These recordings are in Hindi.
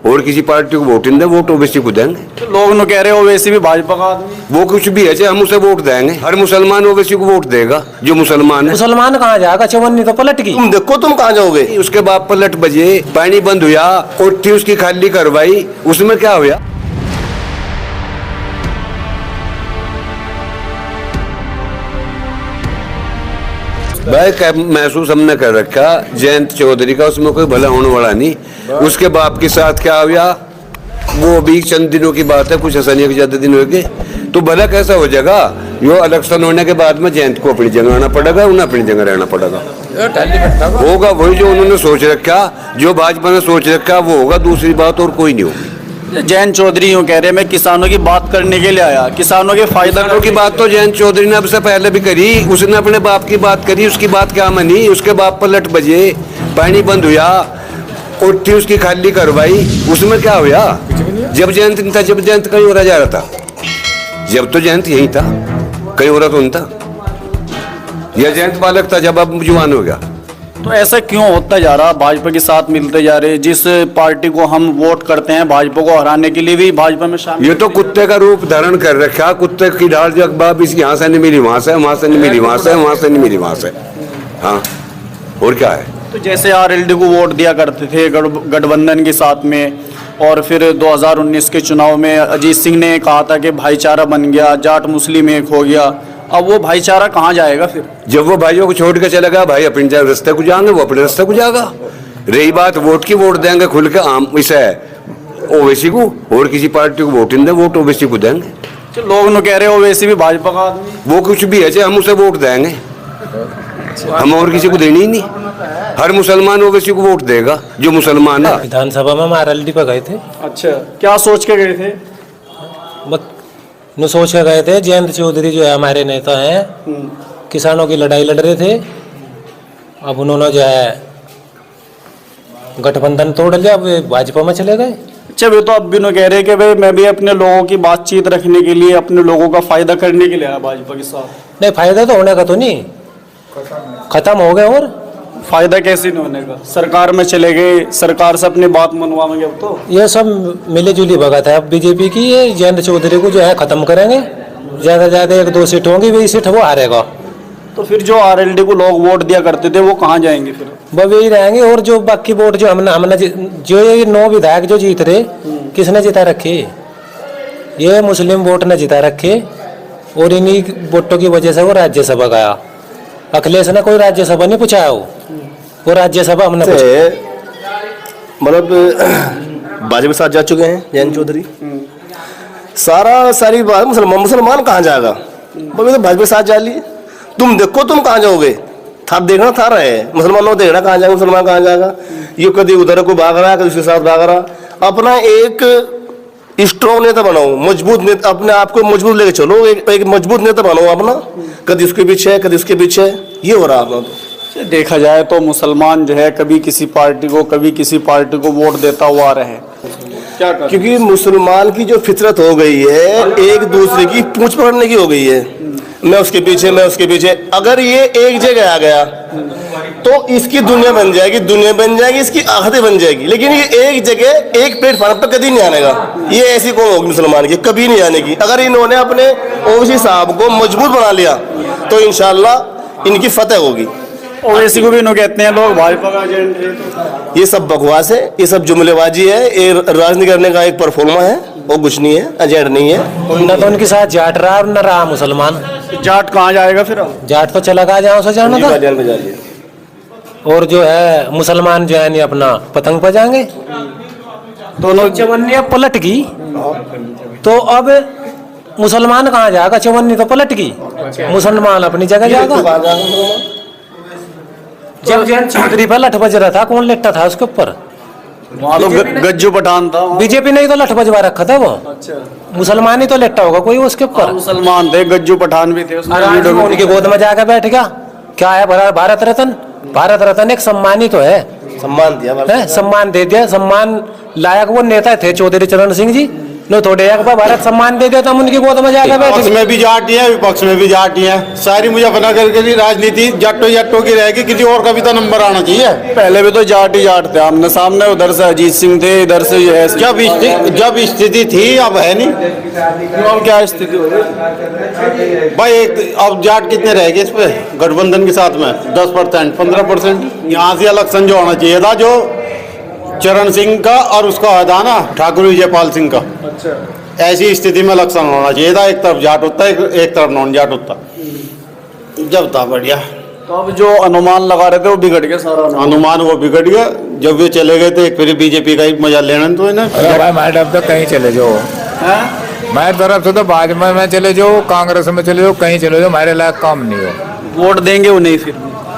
और किसी पार्टी को वोट नहीं दे, वोट ओबीसी को देंगे। तो लोग न कह रहे ओवैसी भी भाजपा का आदमी, वो कुछ भी है चाहे हम उसे वोट देंगे। हर मुसलमान ओबीसी को वोट देगा जो मुसलमान है। मुसलमान कहाँ जाएगा, चवन्नी तो पलट गई। तुम देखो तुम कहाँ जाओगे। उसके बाद पलट बजे, पानी बंद हुआ, कोठी उसकी खाली करवाई, उसमें क्या हुआ? भाई क्या महसूस हमने कर रखा जयंत चौधरी का, उसमें कोई भला होने वाला नहीं। उसके बाप के साथ क्या हुआ वो अभी चंद दिनों की बात है, कुछ ऐसा नहीं है कि ज्यादा दिन हो गए। तो भला कैसा हो जाएगा? यो इलेक्शन होने के बाद में जयंत को अपनी जगह आना पड़ेगा, उन्हें अपनी जगह रहना पड़ेगा। होगा वही जो उन्होंने सोच रखा, जो भाजपा ने सोच रखा वो होगा, दूसरी बात और कोई नहीं होगी। जयंत चौधरी यूँ कह रहे हैं मैं किसानों की बात करने के लिए आया, किसानों के फायदा की बात तो जयंत चौधरी ने अब से पहले भी करी। उसने अपने बाप की बात करी, उसकी बात क्या मानी? उसके बाप पलट बजे, पानी बंद हुआ, कोठी उसकी खाली करवाई, उसमें क्या हुआ? जब जयंत नहीं था, जब जयंत कहीं हो रहा जा रहा था, जब तो जयंत यही था, कहीं हो रहा तो नहीं था। यह जयंत बालक था जब अब जुआन हो गया। तो ऐसा क्यों होता जा रहा? भाजपा के साथ मिलते जा रहे, जिस पार्टी को हम वोट करते हैं भाजपा को हराने के लिए भी भाजपा में शामिल। ये तो कुत्ते का रूप धारण कर रखा, कुत्ते की ढाल जो अखबार इस यहाँ से नहीं मिली वहां से, वहां से नहीं मिली वहां से, वहां से नहीं मिली वहां से। हाँ, और क्या है? तो जैसे आरएलडी को वोट दिया करते थे गठबंधन के साथ में, और फिर 2019 के चुनाव में अजीत सिंह ने कहा था कि भाईचारा बन गया, जाट मुस्लिम एक हो गया। अब वो भाईचारा कहाँ जाएगा फिर? जब वो भाइयों को छोड़ के चलेगा, भाई अपने रास्ते को जाएंगे, वो अपने रास्ते को जाएगा। रही बात वोट की, वोट देंगे खुल के आम इसे ओवैसी को, और किसी पार्टी को वोट नहीं दे, वोट ओवैसी को देंगे। तो लोग न कह रहे ओवैसी भी भाजपा का आदमी, वो कुछ भी है चाहे हम उसे वोट देंगे, हम और किसी को देनी ही नहीं। हर मुसलमान ओवैसी को वोट देगा जो मुसलमान है। विधानसभा में हम आरएलडी पे गए थे। अच्छा, क्या सोच के गए थे? न सोच के गए थे, जयंत चौधरी जो है हमारे नेता हैं, किसानों की लड़ाई लड़ रहे थे। अब उन्होंने जो है गठबंधन तोड़ लिया, अब भाजपा में चले गए। अच्छा, वे तो अब भी न कह रहे कि भाई मैं भी अपने लोगों की बातचीत रखने के लिए, अपने लोगों का फायदा करने के लिए आया भाजपा के साथ। नहीं, फायदा तो होने का तो नहीं, खत्म हो गए। और फायदा कैसे नहीं होने का? सरकार में चले गए, सरकार से अपनी बात मनवाएंगे। अब तो ये सब मिली जुली भगत है अब बीजेपी की। ये जयंत चौधरी को जो है खत्म करेंगे, ज्यादा से ज्यादा 1-2 सीट होंगी, वही सीट वो हारेगा। तो फिर जो आरएलडी को लोग वोट दिया करते थे वो कहाँ जाएंगे फिर? वो यही रहेंगे। और जो बाकी वोट जो हमने जो ये 9 विधायक जो जीत रहे, किसने जिता रखे? ये मुस्लिम वोट ने जिता रखे, और इन्हीं वोटों की वजह से वो राज्यसभा गया। अखिलेश ने कोई राज्यसभा नहीं पूछा, वो राज्यसभा हमने मतलब भाजपा के साथ जा चुके हैं जयंत चौधरी। सारी बात मुसलमान कहाँ जाएगा? तो भाजपा के साथ जा लिए। तुम देखो तुम कहाँ जाओगे। था देखना था रहे मुसलमानों को देखना कहाँ जाएगा, मुसलमान कहाँ जाएगा। ये कभी उधर को भाग रहा है, कभी उसके साथ भाग रहा। अपना एक स्ट्रॉन्ग नेता बनाओ, मजबूत नेता, अपने आप को मजबूत लेके चलो, एक मजबूत नेता बनाओ अपना। कभी उसके पीछे, कभी उसके पीछे, ये हो रहा अपना। तो देखा जाए तो मुसलमान जो है कभी किसी पार्टी को, कभी किसी पार्टी को वोट देता हुआ रहे। क्या कर? क्योंकि मुसलमान की जो फितरत हो गई है, एक दूसरे की पूंछ पकड़ने की हो गई है। मैं उसके पीछे, मैं उसके पीछे। अगर ये एक जगह आ गया तो इसकी दुनिया बन जाएगी, इसकी आखिरत बन जाएगी। लेकिन ये एक जगह, एक प्लेटफॉर्म पर कभी नहीं आने का। ये ऐसी कौन होगी मुसलमान की? कभी नहीं आने की। अगर इन्होंने अपने ओवैसी साहब को मजबूत बना लिया तो इंशाल्लाह इनकी फतेह होगी। ओवैसी को भी नो कहते हैं लोग भाजपा का एजेंट है। ये सब बकवास है, ये सब जुमलेबाजी है, ये राजनीति करने का एक परफॉर्मा है, वो कुछ नहीं है, एजेंट नहीं है। न तो उनके साथ जाट रहा न रहा मुसलमान। जाट कहाँ जाएगा फिर? जाट तो चला गया जहाँ से जाना था। जेल में जा लिया। और जो है मुसलमान जो है नहीं अपना पतंग पर जाएंगे। दोनों चवन्नी अब पलट गई, तो अब मुसलमान कहाँ जाएगा? चवन्नी तो पलट गई, मुसलमान अपनी जगह जाएगा। जब जयंत चौधरी पर लठ बज रहा था, कौन लेटा था उसके ऊपर? वहाँ तो गज्जू पठान था। बीजेपी ने ही तो लठ बजवा रखा था वो। अच्छा, मुसलमान ही तो लेटा होगा कोई उसके ऊपर। मुसलमान थे, गज्जू पठान भी थे। उनकी गोद में जाकर बैठ गया। क्या है भारत रत्न? भारत रत्न एक सम्मान ही तो है, सम्मान दिया, सम्मान दे दिया। सम्मान लायक वो नेता थे चौधरी चरण सिंह जी, नो थोड़े एक बार भारत सम्मान दे दिया तो हम उनकी गोद में जाकर बैठ पक्ष गए। में भी जाट ही है, विपक्ष में भी जाट ही है। सारी मुजफ्फरनगर की राजनीति जट्टों जट्टों की रहेगी, किसी और का भी तो नंबर आना चाहिए। पहले भी तो जाट ही जाट थे, आमने सामने, उधर से अजीत सिंह थे, इधर से ये है। जब स्थिति थी, अब है नहीं। अब क्या स्थिति हो गई? भाई एक अब जाट कितने रह गए इस पे गठबंधन के साथ में? 10%, 15%। यहाँ से इलेक्शन जो होना चाहिए था, जो चरण सिंह का और उसका था ना ठाकुर विजयपाल सिंह का, ऐसी स्थिति में इलेक्शन होना चाहिए था। एक तरफ जाट होता, एक तरफ नॉन जाट होता, जब था बढ़िया। तो अब जो अनुमान लगा रहे थे वो बिगड़ गया सारा अनुमान वो बिगड़ गया। जब वे चले गए थे फिर बीजेपी का ही मजा लेना, तो इन्हें अरे भाई हमारे तरफ तो कहीं चले जाओ, हमारी तरफ से तो भाजपा में चले जाओ, कांग्रेस में चले जाओ, कहीं चले जाओ, हमारे लायक काम नहीं हो। वोट देंगे वो नहीं, फिर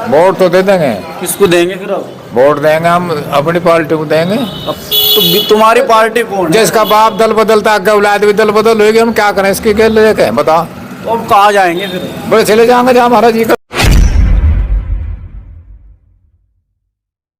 वोट तो दे देंगे, किसको देंगे फिर? अब वोट देंगे हम अपनी पार्टी को देंगे। तो तुम्हारी पार्टी कौन है? जिसका बाप दल बदलता आगे औलाद भी दल बदल होगी, हम क्या करें इसकी क्या लेके बताओ। तो अब कहाँ जाएंगे फिर? बड़े चले जाएंगे जहाँ महाराज जी का